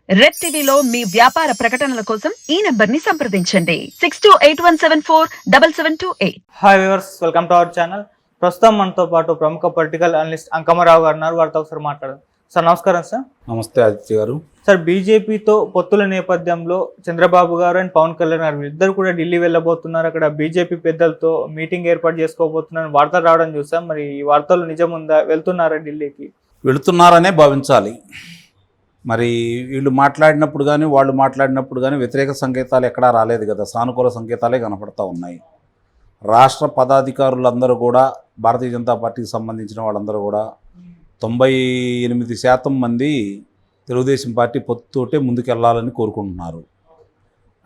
Red టీవీలో మీ వ్యాపార ప్రకటనల కోసం ఈ నెంబర్ ని సంప్రదించండి 6281747728. Hi viewers, welcome to our channel. ప్రస్తుతం మనతో పాటు ప్రముఖ పొలిటికల్ అనలిస్ట్ అంకమరావు గారు ఉన్నారు. వారితో ఒకసారి మాట్లాడదాం. సార్ నమస్కారం. సార్ నమస్తే ఆదిత్య గారు. సార్, బీజేపీతో పొత్తుల నేపథ్యంలో చంద్రబాబు గారు అండ్ పవన్ కళ్యాణ్ గారు ఇద్దరు కూడా ఢిల్లీ వెళ్ళబోతున్నారు. అక్కడ బీజేపీ పెద్దలతో మీటింగ్ ఏర్పాటు చేసుకోబోతున్నారు వార్తలు రావడం చూసాం. మరి ఈ వార్తలు నిజం ఉందా? వెళ్తున్నారా ఢిల్లీకి? వెళుతున్నారనే భావించాలి. మరి వీళ్ళు మాట్లాడినప్పుడు కానీ వాళ్ళు మాట్లాడినప్పుడు కానీ వ్యతిరేక సంకేతాలు ఎక్కడా రాలేదు కదా, సానుకూల సంకేతాలే కనపడతా ఉన్నాయి. రాష్ట్ర పదాధికారులందరూ కూడా, భారతీయ జనతా పార్టీకి సంబంధించిన వాళ్ళందరూ కూడా 98% మంది తెలుగుదేశం పార్టీ పొత్తుతోటే ముందుకెళ్లాలని కోరుకుంటున్నారు.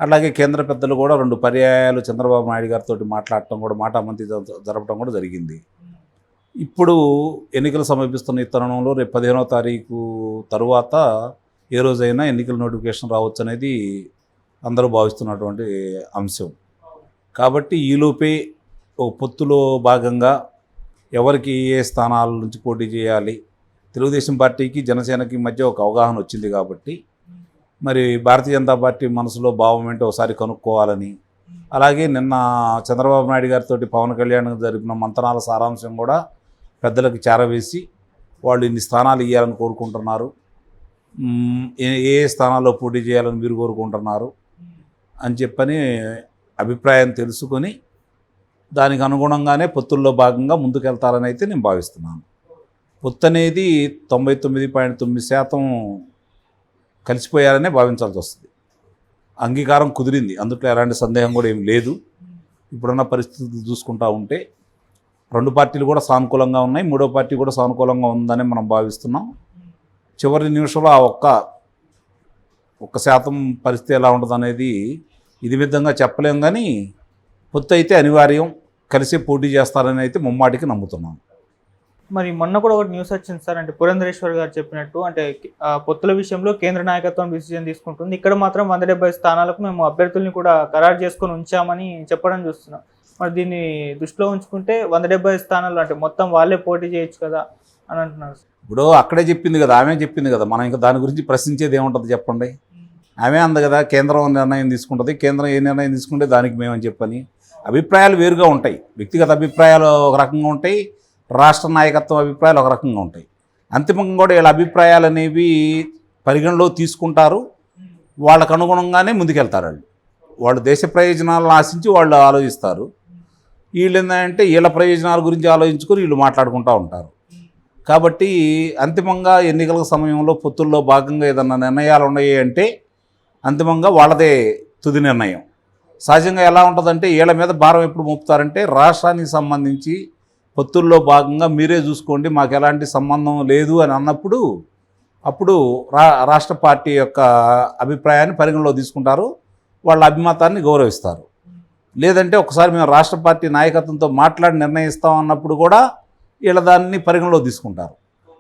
అలాగే కేంద్ర పెద్దలు కూడా 2 పర్యాయాలు చంద్రబాబు నాయుడు గారితో మాట్లాడటం కూడా, మాటామంతి జరపడం కూడా జరిగింది. ఇప్పుడు ఎన్నికలు సమీపిస్తున్న ఈ తరుణంలో రేపు 15వ తారీఖు తరువాత ఏ రోజైనా ఎన్నికల నోటిఫికేషన్ రావచ్చు అనేది అందరూ భావిస్తున్నటువంటి అంశం. కాబట్టి ఈలోపే ఒక పొత్తులో భాగంగా ఎవరికి ఏ స్థానాల నుంచి పోటీ చేయాలి, తెలుగుదేశం పార్టీకి జనసేనకి మధ్య ఒక అవగాహన వచ్చింది కాబట్టి మరి భారతీయ జనతా పార్టీ మనసులో భావం ఏంటో ఒకసారి కనుక్కోవాలని, అలాగే నిన్న చంద్రబాబు నాయుడు గారితో పవన్ కళ్యాణ్ జరిపిన మంతనాల సారాంశం కూడా పెద్దలకు చేరవేసి వాళ్ళు ఇన్ని స్థానాలు ఇవ్వాలని కోరుకుంటున్నారు, ఏ స్థానాల్లో పోటీ చేయాలని మీరు కోరుకుంటున్నారు అని చెప్పని అభిప్రాయం తెలుసుకొని దానికి అనుగుణంగానే పొత్తుల్లో భాగంగా ముందుకెళ్తారని అయితే నేను భావిస్తున్నాను. పొత్తు అనేది 99.9% కలిసిపోయారనే భావించాల్సి వస్తుంది. అంగీకారం కుదిరింది, అందులో ఎలాంటి సందేహం కూడా ఏం లేదు. ఇప్పుడున్న పరిస్థితులు చూసుకుంటా ఉంటే 2 పార్టీలు కూడా సానుకూలంగా ఉన్నాయి, 3వ పార్టీ కూడా సానుకూలంగా ఉందని మనం భావిస్తున్నాం. చివరి నిమిషంలో ఆ ఒక్క శాతం పరిస్థితి ఎలా ఉంటుంది అనేది ఇది విధంగా చెప్పలేం, కానీ పొత్తు అయితే అనివార్యం, కలిసి పోటీ చేస్తారని అయితే ముమ్మాటికి నమ్ముతున్నాం. మరి మొన్న కూడా ఒకటి న్యూస్ వచ్చింది సార్, అంటే పురంధరేశ్వర్ గారు చెప్పినట్టు, అంటే పొత్తుల విషయంలో కేంద్ర నాయకత్వం డిసిజన్ తీసుకుంటుంది, ఇక్కడ మాత్రం 170 స్థానాలకు మేము అభ్యర్థుల్ని కూడా ఖరారు చేసుకొని ఉంచామని చెప్పడం చూస్తున్నాం. మరి దీన్ని దృష్టిలో ఉంచుకుంటే 170 స్థానాలు అంటే మొత్తం వాళ్ళే పోటీ చేయొచ్చు కదా అని అంటున్నారు. ఇప్పుడు అక్కడే చెప్పింది కదా, ఆమె చెప్పింది కదా, మనం ఇంకా దాని గురించి ప్రశ్నించేది ఏముంటుంది చెప్పండి. ఆమె అంది కదా, కేంద్రం నిర్ణయం తీసుకుంటుంది, కేంద్రం ఏ నిర్ణయం తీసుకుంటే దానికి మేమని చెప్పని. అభిప్రాయాలు వేరుగా ఉంటాయి, వ్యక్తిగత అభిప్రాయాలు ఒక రకంగా ఉంటాయి, రాష్ట్ర నాయకత్వం అభిప్రాయాలు ఒక రకంగా ఉంటాయి. అంతిమంగా కూడా వీళ్ళ అభిప్రాయాలు అనేవి పరిగణలో తీసుకుంటారు, వాళ్ళకు అనుగుణంగానే ముందుకెళ్తారు. వాళ్ళు దేశ ప్రయోజనాలను ఆశించి వాళ్ళు ఆలోచిస్తారు. వీళ్ళు ఏంటంటే వీళ్ళ ప్రయోజనాల గురించి ఆలోచించుకొని వీళ్ళు మాట్లాడుకుంటూ ఉంటారు. కాబట్టి అంతిమంగా ఎన్నికల సమయంలో పొత్తుల్లో భాగంగా ఏదన్నా నిర్ణయాలు ఉన్నాయి అంటే అంతిమంగా వాళ్ళదే తుది నిర్ణయం. సహజంగా ఎలా ఉంటుందంటే వీళ్ళ మీద భారం ఎప్పుడు మోపుతారంటే రాష్ట్రానికి సంబంధించి పొత్తుల్లో భాగంగా మీరే చూసుకోండి, మాకు ఎలాంటి సంబంధం లేదు అని అన్నప్పుడు అప్పుడు రాష్ట్ర పార్టీ యొక్క అభిప్రాయాన్ని పరిగణలో తీసుకుంటారు, వాళ్ళ అభిమతాన్ని గౌరవిస్తారు. లేదంటే ఒకసారి మేము రాష్ట్ర పార్టీ నాయకత్వంతో మాట్లాడి నిర్ణయిస్తాం అన్నప్పుడు కూడా వీళ్ళ దాన్ని పరిగణలో తీసుకుంటారు.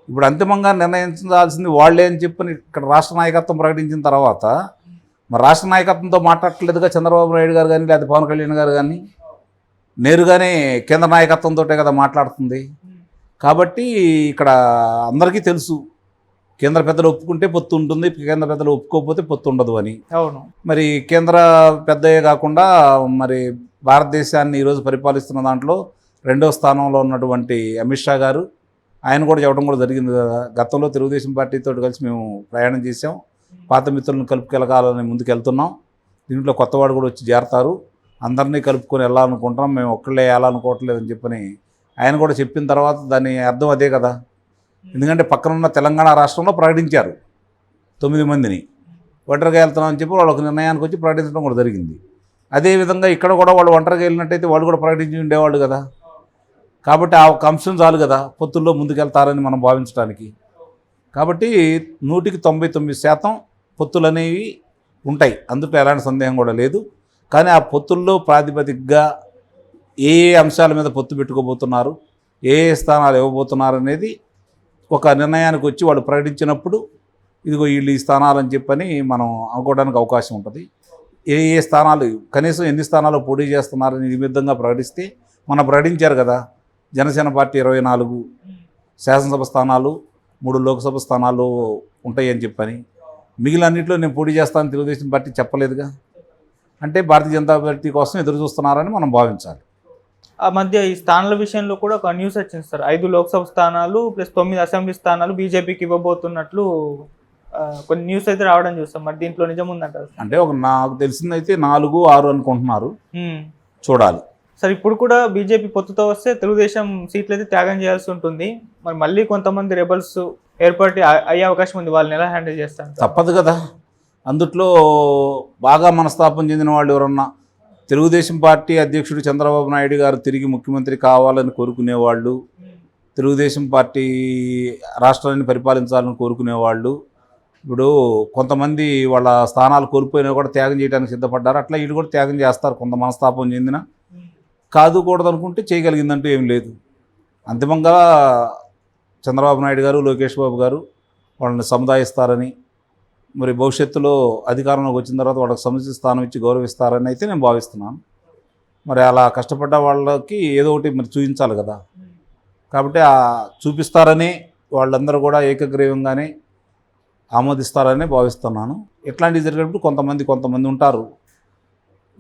ఇప్పుడు అంతిమంగా నిర్ణయించాల్సింది వాళ్ళే అని చెప్పని ఇక్కడ రాష్ట్ర నాయకత్వం ప్రకటించిన తర్వాత మరి రాష్ట్ర నాయకత్వంతో మాట్లాడట్లేదుగా చంద్రబాబు నాయుడు గారు కానీ లేదా పవన్ కళ్యాణ్ గారు కానీ, నేరుగానే కేంద్ర నాయకత్వంతో కదా మాట్లాడుతుంది. కాబట్టి ఇక్కడ అందరికీ తెలుసు, కేంద్ర పెద్దలు ఒప్పుకుంటే పొత్తు ఉంటుంది, కేంద్ర పెద్దలు ఒప్పుకోకపోతే పొత్తు ఉండదు అని. అవును, మరి కేంద్ర పెద్దయే కాకుండా మరి భారతదేశాన్ని ఈరోజు పరిపాలిస్తున్న దాంట్లో 2వ స్థానంలో ఉన్నటువంటి అమిత్ షా గారు, ఆయన కూడా చెప్పడం కూడా జరిగింది కదా, గతంలో తెలుగుదేశం పార్టీతో కలిసి మేము ప్రయాణం చేసాం, పాత మిత్రులను కలుపుకెళ్ళగాలని ముందుకెళ్తున్నాం, దీంట్లో కొత్తవాడు కూడా వచ్చి చేరతారు, అందరినీ కలుపుకొని వెళ్ళాలనుకుంటున్నాం, మేము ఒక్కళ్ళే వెళ్ళాలనుకోవట్లేదని చెప్పని ఆయన కూడా చెప్పిన తర్వాత దాని అర్థం అదే కదా. ఎందుకంటే పక్కనున్న తెలంగాణ రాష్ట్రంలో ప్రకటించారు 9 మందిని ఒంటరిగా వెళ్తున్నామని చెప్పి వాళ్ళు ఒక నిర్ణయానికి వచ్చి ప్రకటించడం కూడా జరిగింది. అదేవిధంగా ఇక్కడ కూడా వాళ్ళు ఒంటరిగా వెళ్ళినట్టయితే వాళ్ళు కూడా ప్రకటించి ఉండేవాళ్ళు కదా. కాబట్టి ఆ ఒక అంశం చాలు కదా పొత్తుల్లో ముందుకెళ్తారని మనం భావించడానికి. కాబట్టి 199% పొత్తులు అనేవి ఉంటాయి, అందులో ఎలాంటి సందేహం కూడా లేదు. కానీ ఆ పొత్తుల్లో ప్రాతిపదికగా ఏ అంశాల మీద పొత్తు పెట్టుకోబోతున్నారు, ఏ స్థానాలు ఇవ్వబోతున్నారు అనేది ఒక నిర్ణయానికి వచ్చి వాళ్ళు ప్రకటించినప్పుడు ఇదిగో వీళ్ళు ఈ స్థానాలని చెప్పని మనం అనుకోవడానికి అవకాశం ఉంటుంది. ఏ స్థానాలు, కనీసం ఎన్ని స్థానాలు పోటీ చేస్తున్నారని ఈ విధంగా ప్రకటిస్తే, మనం ప్రకటించారు కదా జనసేన పార్టీ 24 శాసనసభ స్థానాలు, 3 లోక్సభ స్థానాలు ఉంటాయని చెప్పని, మిగిలినన్నింటిలో నేను పోటీ చేస్తానని తెలుగుదేశం పార్టీ చెప్పలేదుగా. అంటే భారతీయ జనతా పార్టీ కోసం ఎదురు చూస్తున్నారని మనం భావించాలి. ఆ మధ్య ఈ స్థానాల విషయంలో కూడా ఒక న్యూస్ వచ్చింది సార్. 5 లోక్సభ స్థానాలు ప్లస్ 9 అసెంబ్లీ స్థానాలు బీజేపీకి ఇవ్వబోతున్నట్లు కొన్ని న్యూస్ అయితే రావడం చూస్తాం. మరి దీంట్లో నిజం ఉందంటారు? అంటే నాకు తెలిసిందైతే 4, 6 అనుకుంటున్నారు. చూడాలి సార్. ఇప్పుడు కూడా బీజేపీ పొత్తుతో వస్తే తెలుగుదేశం సీట్లు అయితే త్యాగం చేయాల్సి ఉంటుంది. మరి మళ్ళీ కొంతమంది రెబల్స్ ఏర్పాటు అయ్యే అవకాశం ఉంది. వాళ్ళని ఎలా హ్యాండిల్ చేస్తారు? తప్పదు కదా. అందుట్లో బాగా మనస్తాపం చెందిన వాళ్ళు ఎవరన్నా, తెలుగుదేశం పార్టీ అధ్యక్షుడు చంద్రబాబు నాయుడు గారు తిరిగి ముఖ్యమంత్రి కావాలని కోరుకునేవాళ్ళు, తెలుగుదేశం పార్టీ రాష్ట్రాన్ని పరిపాలించాలని కోరుకునేవాళ్ళు ఇప్పుడు కొంతమంది వాళ్ళ స్థానాలు కోల్పోయినా కూడా త్యాగం చేయడానికి సిద్ధపడ్డారు. అట్లా వీళ్ళు కూడా త్యాగం చేస్తారు. కొంత మనస్తాపం చెందిన కాదుకూడదు అనుకుంటే చేయగలిగిందంటూ ఏం లేదు. అంతిమంగా చంద్రబాబు నాయుడు గారు, లోకేష్ బాబు గారు వాళ్ళని సముదాయిస్తారని, మరి భవిష్యత్తులో అధికారంలోకి వచ్చిన తర్వాత వాళ్ళకి సముచిత స్థానం ఇచ్చి గౌరవిస్తారని అయితే నేను భావిస్తున్నాను. మరి అలా కష్టపడ్డ వాళ్ళకి ఏదో ఒకటి మరి చూపించాలి కదా. కాబట్టి చూపిస్తారని వాళ్ళందరూ కూడా ఏకగ్రీవంగానే ఆమోదిస్తారని భావిస్తున్నాను. ఇట్లాంటివి జరిగినప్పుడు కొంతమంది ఉంటారు,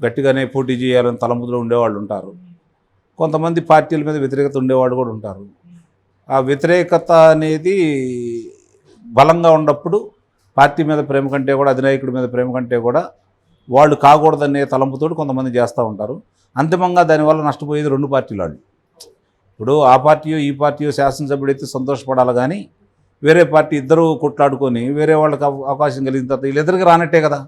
గట్టిగానే పోటీ చేయాలని తలంపులో ఉండేవాళ్ళు ఉంటారు. కొంతమంది పార్టీల మీద వ్యతిరేకత ఉండేవాళ్ళు కూడా ఉంటారు. ఆ వ్యతిరేకత అనేది బలంగా ఉన్నప్పుడు పార్టీ మీద ప్రేమ కంటే కూడా, అధినాయకుడి మీద ప్రేమ కంటే కూడా వాళ్ళు కాకూడదనే తలంపుతో కొంతమంది చేస్తూ ఉంటారు. అంతిమంగా దానివల్ల నష్టపోయేది 2 పార్టీలు వాళ్ళు. ఇప్పుడు ఆ పార్టీయో ఈ పార్టీయో శాసనసభ్యుడైతే సంతోషపడాలి, కానీ వేరే పార్టీ ఇద్దరు కొట్లాడుకొని వేరే వాళ్ళకి అవకాశం కలిగిన తర్వాత వీళ్ళిద్దరికి రానట్టే కదా.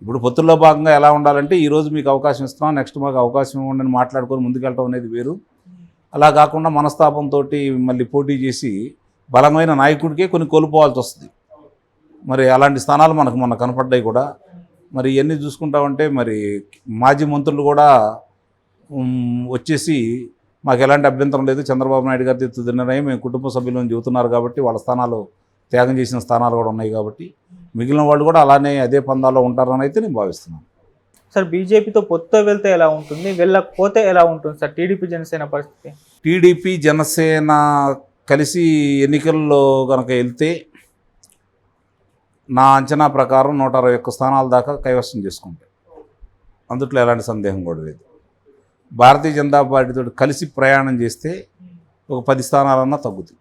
ఇప్పుడు పొత్తుల్లో భాగంగా ఎలా ఉండాలంటే, ఈరోజు మీకు అవకాశం ఇస్తున్నాం, నెక్స్ట్ మాకు అవకాశం ఇవ్వండి మాట్లాడుకొని ముందుకెళ్ళటం అనేది వేరు. అలా కాకుండా మనస్తాపంతో మళ్ళీ పోటీ చేసి బలమైన నాయకుడికే కొన్ని కోల్పోవాల్సి వస్తుంది. మరి అలాంటి స్థానాలు మొన్న కనపడ్డాయి కూడా. మరి ఇవన్నీ చూసుకుంటామంటే మరి మాజీ మంత్రులు కూడా వచ్చేసి మాకు ఎలాంటి అభ్యంతరం లేదు, చంద్రబాబు నాయుడు గారి తుది నిర్ణయం మేము కుటుంబ సభ్యులను చెబుతున్నారు కాబట్టి వాళ్ళ స్థానాలు త్యాగం చేసిన స్థానాలు కూడా ఉన్నాయి కాబట్టి మిగిలిన వాళ్ళు కూడా అలానే అదే పందాల్లో ఉంటారని అయితే నేను భావిస్తున్నాను. సార్, బీజేపీతో పొత్తు వెళ్తే ఎలా ఉంటుంది, వెళ్ళకపోతే ఎలా ఉంటుంది సార్ టీడీపీ జనసేన పరిస్థితి? టీడీపీ జనసేన కలిసి ఎన్నికల్లో కనుక వెళ్తే నా అంచనా ప్రకారం 161 స్థానాల దాకా కైవసం చేసుకుంటాయి. అందుట్లో ఎలాంటి సందేహం కూడా లేదు. భారతీయ జనతా పార్టీతో కలిసి ప్రయాణం చేస్తే ఒక 10 స్థానాలన్నా తగ్గుతాయి.